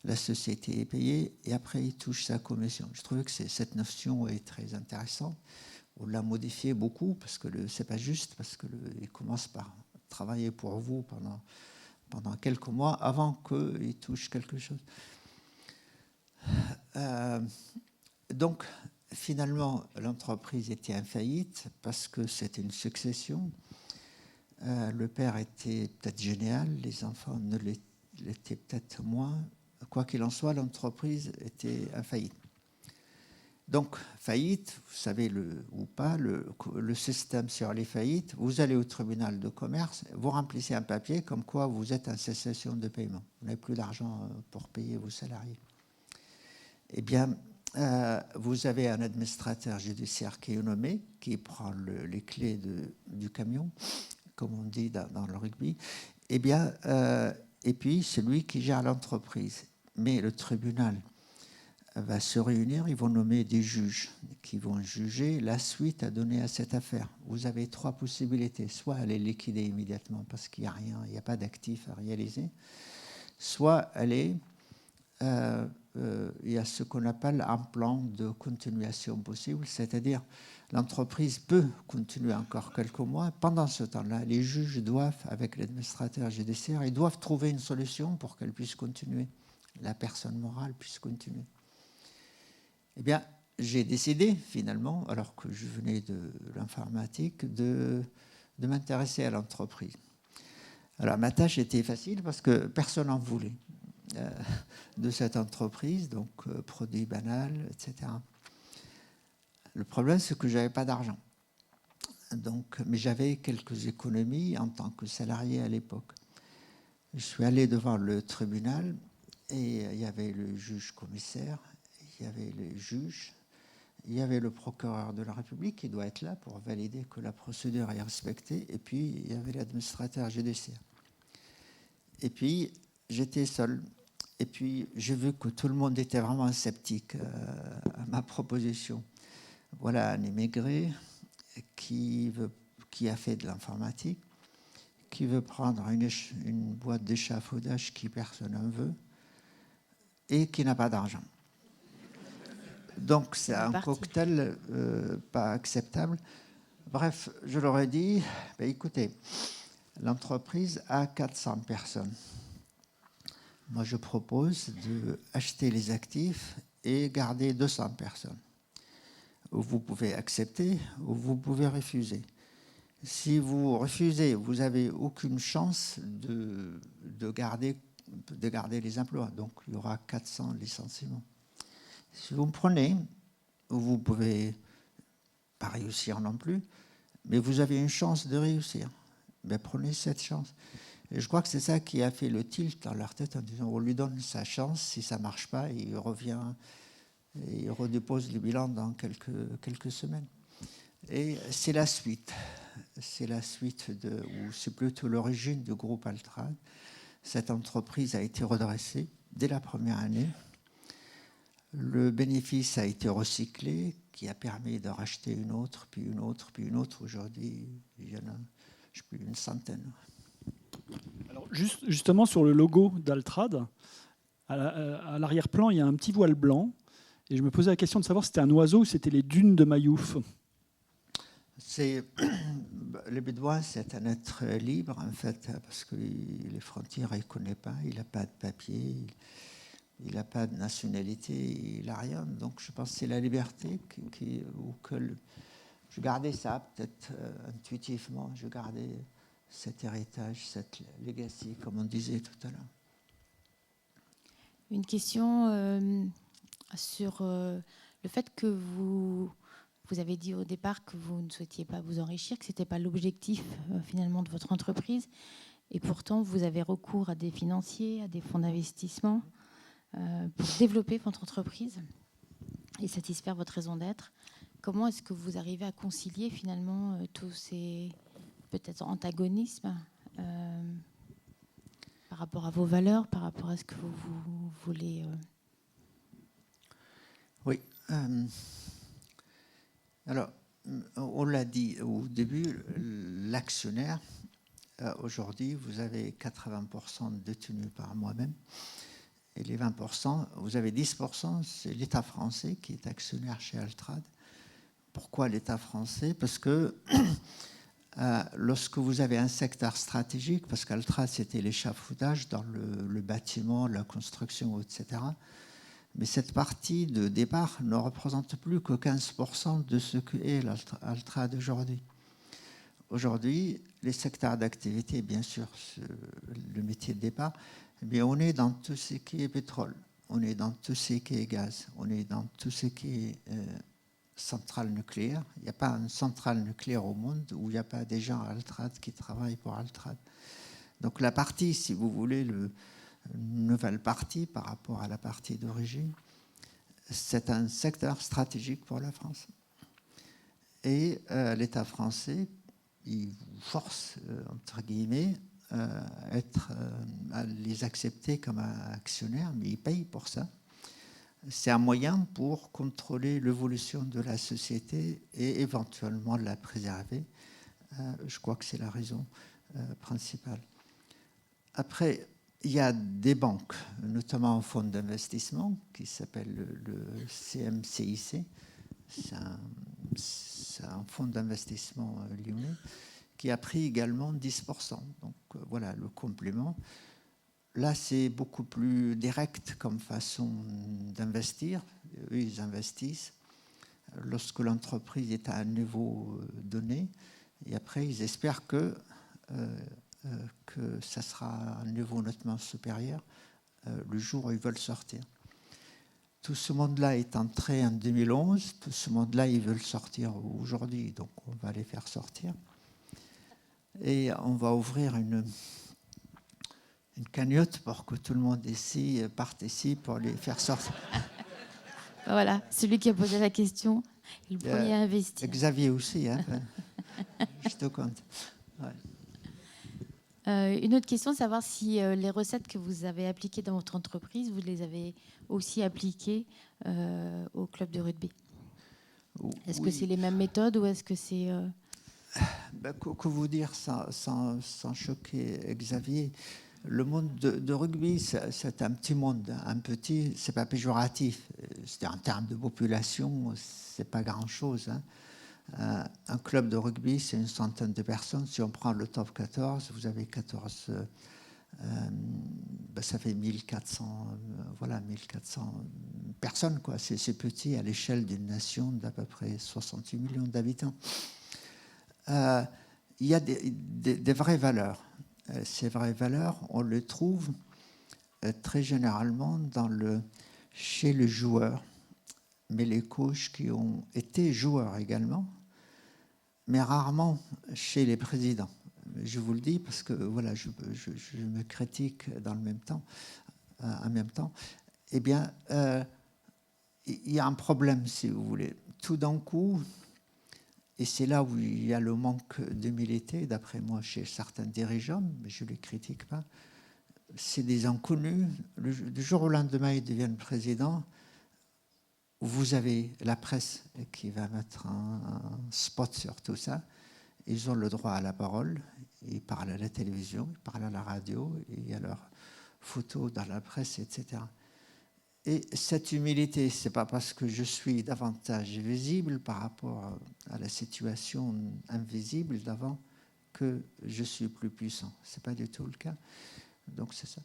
La société est payée et après il touche sa commission. Je trouvais que cette notion est très intéressante. On l'a modifiée beaucoup parce que c'est pas juste, parce qu'il commence travailler pour vous pendant quelques mois avant qu'il touche quelque chose. Donc, finalement, l'entreprise était en faillite parce que c'était une succession. Le père était peut-être génial, les enfants ne l'étaient peut-être moins. Quoi qu'il en soit, l'entreprise était en faillite. Donc, faillite, vous savez ou pas, le système sur les faillites, vous allez au tribunal de commerce, vous remplissez un papier comme quoi vous êtes en cessation de paiement. Vous n'avez plus d'argent pour payer vos salariés. Eh bien, vous avez un administrateur judiciaire qui est nommé, qui prend les clés du camion, comme on dit dans le rugby. Eh bien, et puis c'est lui qui gère l'entreprise. Mais le tribunal va se réunir, ils vont nommer des juges qui vont juger la suite à donner à cette affaire. Vous avez 3 possibilités. Soit elle est liquidée immédiatement parce qu'il n'y a rien, il n'y a pas d'actif à réaliser. Soit elle est... il y a ce qu'on appelle un plan de continuation possible, c'est-à-dire l'entreprise peut continuer encore quelques mois. Pendant ce temps-là, les juges doivent, avec l'administrateur judiciaire, ils doivent trouver une solution pour qu'elle puisse continuer, la personne morale puisse continuer. Eh bien, j'ai décidé finalement, alors que je venais de l'informatique, de m'intéresser à l'entreprise. Alors ma tâche était facile parce que personne n'en voulait de cette entreprise, donc produits banals, etc. Le problème, c'est que je n'avais pas d'argent. Donc, mais j'avais quelques économies en tant que salarié à l'époque. Je suis allé devant le tribunal et il y avait le juge-commissaire, il y avait les juges, il y avait le procureur de la République qui doit être là pour valider que la procédure est respectée, et puis il y avait l'administrateur judiciaire. Et puis, j'étais seul. Et puis, j'ai vu que tout le monde était vraiment sceptique à ma proposition. Voilà un immigré qui a fait de l'informatique, qui veut prendre une boîte d'échafaudage qui personne n'en veut et qui n'a pas d'argent. Donc, c'est un cocktail pas acceptable. Bref, je leur ai dit, écoutez, l'entreprise a 400 personnes. Moi, je propose d'acheter les actifs et garder 200 personnes. Vous pouvez accepter ou vous pouvez refuser. Si vous refusez, vous n'avez aucune chance de garder les emplois. Donc, il y aura 400 licenciements. Si vous me prenez, vous ne pouvez pas réussir non plus, mais vous avez une chance de réussir. Prenez cette chance. Et je crois que c'est ça qui a fait le tilt dans leur tête en disant on lui donne sa chance, si ça ne marche pas, il revient et il redépose le bilan dans quelques semaines. Et c'est la suite. C'est la suite ou c'est plutôt l'origine du groupe Altrad. Cette entreprise a été redressée dès la première année. Le bénéfice a été recyclé, qui a permis de racheter une autre, puis une autre, puis une autre. Aujourd'hui, il y en a, je sais plus, une centaine.
Alors justement, sur le logo d'Altrad, à l'arrière-plan, il y a un petit voile blanc. Et je me posais la question de savoir si c'était un oiseau ou c'était les dunes de Mayouf.
Le bédouin, c'est un être libre, en fait, parce que les frontières, il ne connaît pas, il n'a pas de papier, il n'a pas de nationalité, il n'a rien. Donc, je pense que c'est la liberté je gardais ça, peut-être intuitivement, je gardais cet héritage, cette legacy, comme on disait tout à l'heure.
Une question sur le fait que vous avez dit au départ que vous ne souhaitiez pas vous enrichir, que ce n'était pas l'objectif finalement de votre entreprise. Et pourtant, vous avez recours à des financiers, à des fonds d'investissement pour développer votre entreprise et satisfaire votre raison d'être. Comment est-ce que vous arrivez à concilier finalement tous ces peut-être antagonismes par rapport à vos valeurs, par rapport à ce que vous voulez
Oui. Alors, on l'a dit au début, l'actionnaire, aujourd'hui, vous avez 80% détenus par moi-même. Et les 20%, vous avez 10%, c'est l'État français qui est actionnaire chez Altrad. Pourquoi l'État français ? Parce que Lorsque vous avez un secteur stratégique, parce qu'Altrad, c'était l'échafaudage dans le bâtiment, la construction, etc. Mais cette partie de départ ne représente plus que 15% de ce qu'est l'Altrad aujourd'hui. Aujourd'hui, les secteurs d'activité, bien sûr, le métier de départ, mais on est dans tout ce qui est pétrole, on est dans tout ce qui est gaz, on est dans tout ce qui est centrale nucléaire. Il n'y a pas une centrale nucléaire au monde où il n'y a pas des gens à Altrad qui travaillent pour Altrad. Donc la partie, si vous voulez, une nouvelle partie par rapport à la partie d'origine, c'est un secteur stratégique pour la France. Et l'État français, il vous force, entre guillemets, à les accepter comme actionnaires, mais il paye pour ça. C'est un moyen pour contrôler l'évolution de la société et éventuellement la préserver. Je crois que c'est la raison principale. Après, il y a des banques, notamment un fonds d'investissement qui s'appelle le CMCIC. C'est un fonds d'investissement lyonnais qui a pris également 10%. Donc voilà le complément. Là, c'est beaucoup plus direct comme façon d'investir. Eux, ils investissent lorsque l'entreprise est à un niveau donné. Et après, ils espèrent que ça sera à un niveau nettement supérieur le jour où ils veulent sortir. Tout ce monde-là est entré en 2011. Tout ce monde-là, ils veulent sortir aujourd'hui. Donc, on va les faire sortir. Et on va ouvrir une cagnotte pour que tout le monde ici participe pour les faire sortir.
Voilà, celui qui a posé la question, le premier à investir.
Xavier aussi, hein. Je te compte. Ouais.
Une autre question, savoir si les recettes que vous avez appliquées dans votre entreprise, vous les avez aussi appliquées au club de rugby. Est-ce que c'est les mêmes méthodes ou est-ce que c'est...
Que vous dire sans choquer Xavier, le monde de rugby, c'est un petit monde. Un petit, c'est pas péjoratif. C'est en termes de population, c'est pas grand-chose. Hein. Un club de rugby, c'est une centaine de personnes. Si on prend le top 14, vous avez 14... ça fait 1400, 1400 personnes, quoi. C'est petit à l'échelle d'une nation d'à peu près 68 millions d'habitants. Il y a des vraies valeurs. Ces vraies valeurs, on les trouve très généralement chez les joueurs, mais les coachs qui ont été joueurs également, mais rarement chez les présidents. Je vous le dis parce que voilà, je me critique en même temps. Eh bien, il y a un problème, si vous voulez. Tout d'un coup, et c'est là où il y a le manque d'humilité, d'après moi, chez certains dirigeants, mais je ne les critique pas. C'est des inconnus. Du jour au lendemain, ils deviennent présidents. Vous avez la presse qui va mettre un spot sur tout ça. Ils ont le droit à la parole. Ils parlent à la télévision, ils parlent à la radio, et il y a leurs photos dans la presse, etc. Et cette humilité, ce n'est pas parce que je suis davantage visible par rapport à la situation invisible d'avant que je suis plus puissant. Ce n'est pas du tout le cas. Donc c'est ça.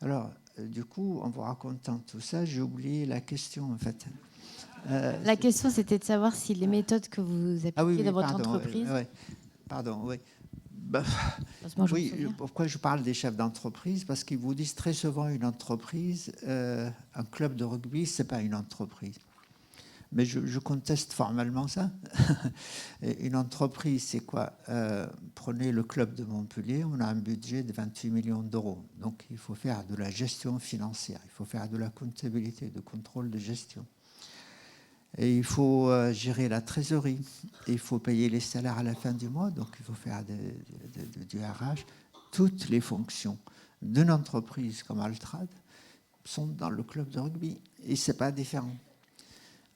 Alors, du coup, en vous racontant tout ça, j'ai oublié la question, en fait.
La question, c'était de savoir si les méthodes que vous appliquez dans votre entreprise...
Pardon, oui.
Oui,
pourquoi je parle des chefs d'entreprise? Parce qu'ils vous disent très souvent une entreprise, un club de rugby, ce n'est pas une entreprise. Mais je conteste formellement ça. Une entreprise, c'est quoi? Prenez le club de Montpellier, on a un budget de 28 millions d'euros. Donc il faut faire de la gestion financière, il faut faire de la comptabilité, de contrôle de gestion. Et il faut gérer la trésorerie. Et il faut payer les salaires à la fin du mois. Donc, il faut faire du RH. Toutes les fonctions d'une entreprise comme Altrad sont dans le club de rugby. Et ce n'est pas différent.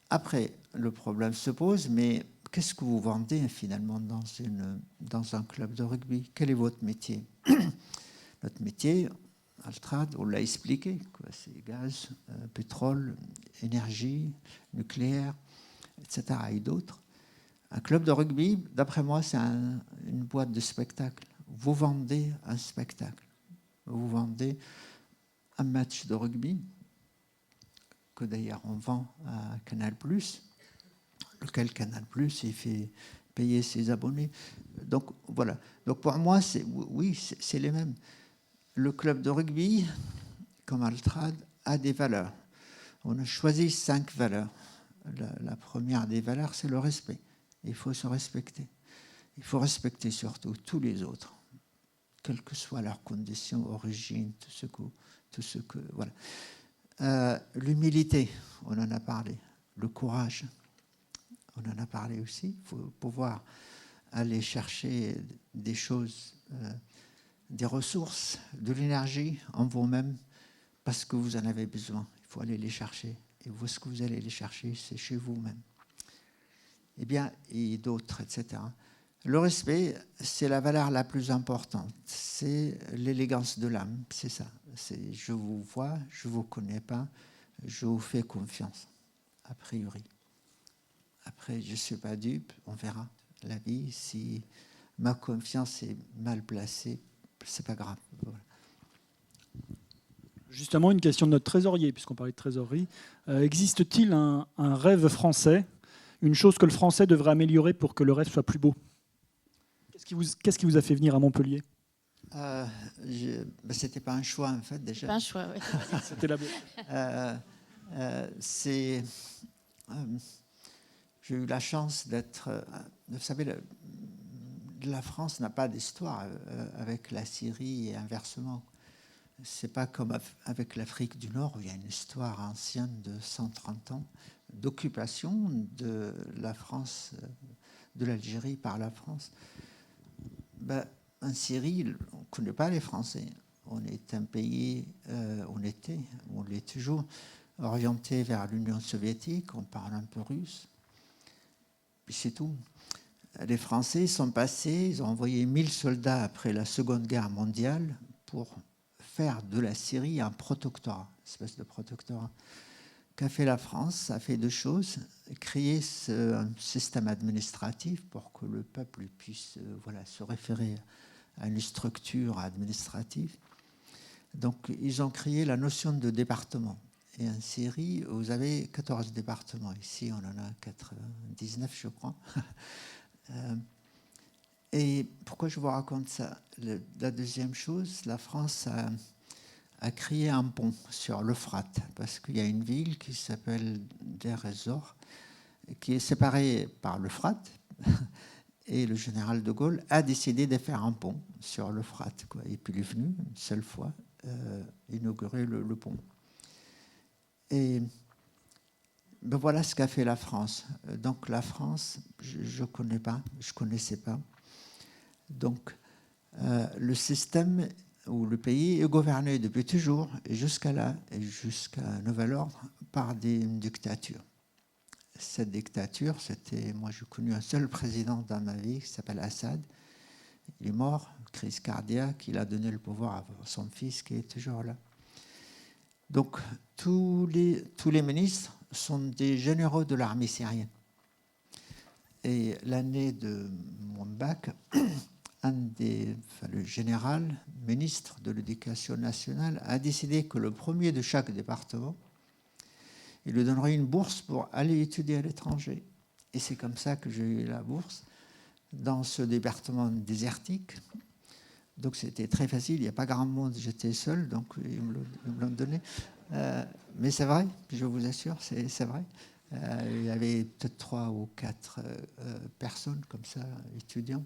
Après, le problème se pose, mais qu'est-ce que vous vendez finalement dans un club de rugby? Quel est votre métier? Notre métier, Altrad, on l'a expliqué, c'est gaz, pétrole, énergie, nucléaire, etc. et d'autres. Un club de rugby, d'après moi, c'est une boîte de spectacle. Vous vendez un spectacle. Vous vendez un match de rugby, que d'ailleurs on vend à Canal+, lequel Canal+, il fait payer ses abonnés. Donc voilà. Donc pour moi, oui, c'est les mêmes. Le club de rugby, comme Altrad, a des valeurs. On a choisi 5 valeurs. La première des valeurs, c'est le respect. Il faut se respecter. Il faut respecter surtout tous les autres, quelles que soient leurs conditions, origine, tout ce que voilà. L'humilité, on en a parlé. Le courage, on en a parlé aussi. Il faut pouvoir aller chercher des choses, des ressources, de l'énergie en vous-même, parce que vous en avez besoin. Il faut aller les chercher. Et où est-ce que vous allez les chercher? C'est chez vous-même. Eh bien, et d'autres, etc. Le respect, c'est la valeur la plus importante. C'est l'élégance de l'âme, c'est ça. C'est je vous vois, je ne vous connais pas, je vous fais confiance, a priori. Après, je ne suis pas dupe, on verra la vie. Si ma confiance est mal placée, ce n'est pas grave. Voilà.
Justement, une question de notre trésorier, puisqu'on parlait de trésorerie. Existe-t-il un rêve français, une chose que le français devrait améliorer pour que le rêve soit plus beau? Qu'est-ce qui vous a fait venir à Montpellier?
C'était pas un choix, en fait, déjà.
Pas un choix, oui.
C'était la
j'ai eu la chance d'être... vous savez, la France n'a pas d'histoire avec la Syrie et inversement. C'est pas comme avec l'Afrique du Nord où il y a une histoire ancienne de 130 ans d'occupation de la France, de l'Algérie par la France. En Syrie, on ne connaît pas les Français. On est un pays, on l'est toujours, orienté vers l'Union soviétique, on parle un peu russe. Puis c'est tout. Les Français sont passés, ils ont envoyé 1000 soldats après la Seconde Guerre mondiale pour faire de la Syrie un protectorat, une espèce de protectorat. Qu'a fait la France? Ça a fait 2 choses. Créer un système administratif pour que le peuple puisse se référer à une structure administrative. Donc, ils ont créé la notion de département. Et en Syrie, vous avez 14 départements. Ici, on en a 99, je crois. Et pourquoi je vous raconte ça? La deuxième chose, la France a créé un pont sur l'Euphrate, parce qu'il y a une ville qui s'appelle Deir ez-Zor, qui est séparée par l'Euphrate, et le général de Gaulle a décidé de faire un pont sur l'Euphrate. Et puis il est venu une seule fois inaugurer le pont. Et ben voilà ce qu'a fait la France. Donc la France, je ne connaissais pas. Donc le système où le pays est gouverné depuis toujours et jusqu'à nouvel ordre par une dictature. Cette dictature, moi j'ai connu un seul président dans ma vie qui s'appelle Assad. Il est mort, crise cardiaque, il a donné le pouvoir à son fils qui est toujours là. Donc tous les ministres sont des généraux de l'armée syrienne. Et l'année de mon bac, le général ministre de l'Éducation nationale a décidé que le premier de chaque département, il lui donnerait une bourse pour aller étudier à l'étranger. Et c'est comme ça que j'ai eu la bourse dans ce département désertique. Donc c'était très facile, il n'y a pas grand monde, j'étais seul, donc ils me l'ont donné. Mais c'est vrai, je vous assure, c'est vrai. Il y avait peut-être 3 ou 4 personnes comme ça, étudiants.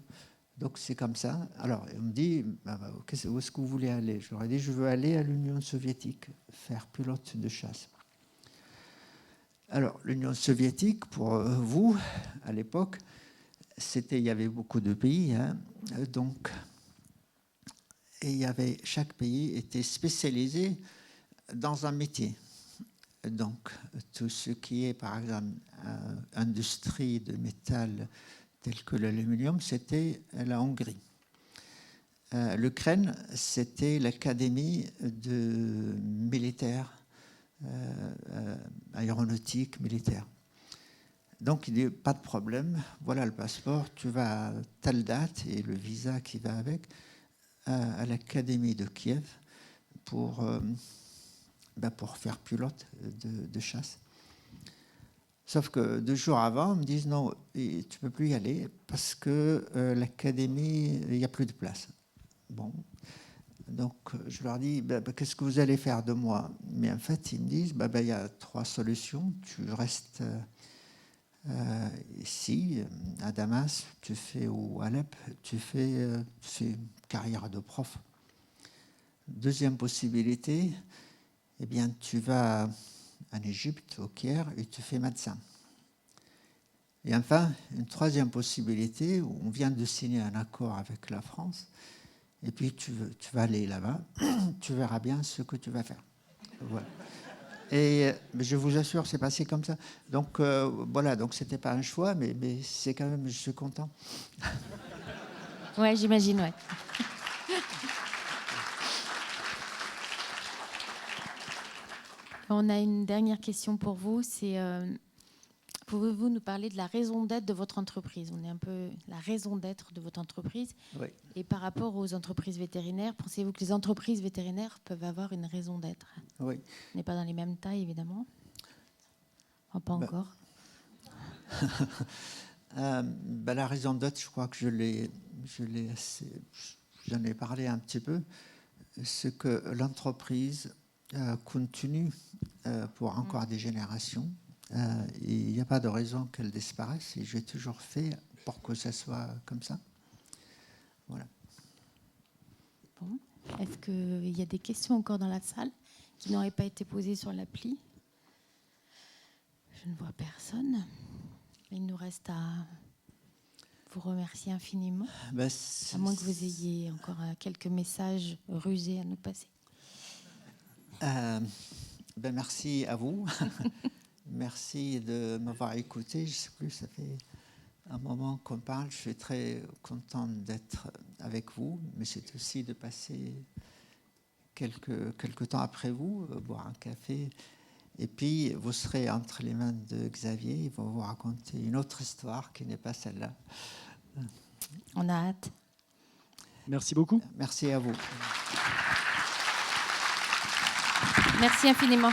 Donc c'est comme ça. Alors on me dit, où est-ce que vous voulez aller? Je leur ai dit, je veux aller à l'Union soviétique, faire pilote de chasse. Alors l'Union soviétique, pour vous, à l'époque, il y avait beaucoup de pays, hein, donc, et chaque pays était spécialisé dans un métier. Donc tout ce qui est, par exemple, industrie de métal tel que l'aluminium, c'était la Hongrie. L'Ukraine, c'était l'académie de militaire, aéronautique militaire. Donc il dit, pas de problème, voilà le passeport, tu vas à telle date et le visa qui va avec à l'Académie de Kiev pour faire pilote de chasse. Sauf que 2 jours avant, ils me disent non, tu ne peux plus y aller parce que l'Académie, il n'y a plus de place. Bon. Donc je leur dis, qu'est-ce que vous allez faire de moi? Mais en fait, ils me disent, il y a 3 solutions. Tu restes ici, à Damas, ou Alep, tu fais une carrière de prof. Deuxième possibilité, eh bien, tu vas en Égypte, au Caire, et tu fais médecin. Et enfin, une troisième possibilité, où on vient de signer un accord avec la France, et puis tu vas aller là-bas, tu verras bien ce que tu vas faire. Voilà. Et je vous assure, c'est passé comme ça. Donc voilà, donc c'était pas un choix, mais c'est quand même, je suis content.
Ouais, j'imagine, ouais. On a une dernière question pour vous. C'est pouvez-vous nous parler de la raison d'être de votre entreprise? On est un peu la raison d'être de votre entreprise.
Oui.
Et par rapport aux entreprises vétérinaires, pensez-vous que les entreprises vétérinaires peuvent avoir une raison d'être?
Oui.
On n'est pas dans les mêmes tailles, évidemment. Enfin, pas encore.
La raison d'être, je crois que j'en ai parlé un petit peu, c'est que l'entreprise continue pour encore des générations. Il n'y a pas de raison qu'elle disparaisse et j'ai toujours fait pour que ça soit comme ça. Voilà.
Bon. Est-ce qu'il y a des questions encore dans la salle qui n'auraient pas été posées sur l'appli? Je ne vois personne. Il nous reste à vous remercier infiniment, à moins que vous ayez encore quelques messages rusés à nous passer.
Merci à vous. Merci de m'avoir écouté. Je ne sais plus, ça fait un moment qu'on parle. Je suis très content d'être avec vous, mais c'est aussi de passer quelques temps après vous, boire un café. Et puis, vous serez entre les mains de Xavier. Il va vous raconter une autre histoire qui n'est pas celle-là.
On a hâte.
Merci beaucoup.
Merci à vous.
Merci infiniment.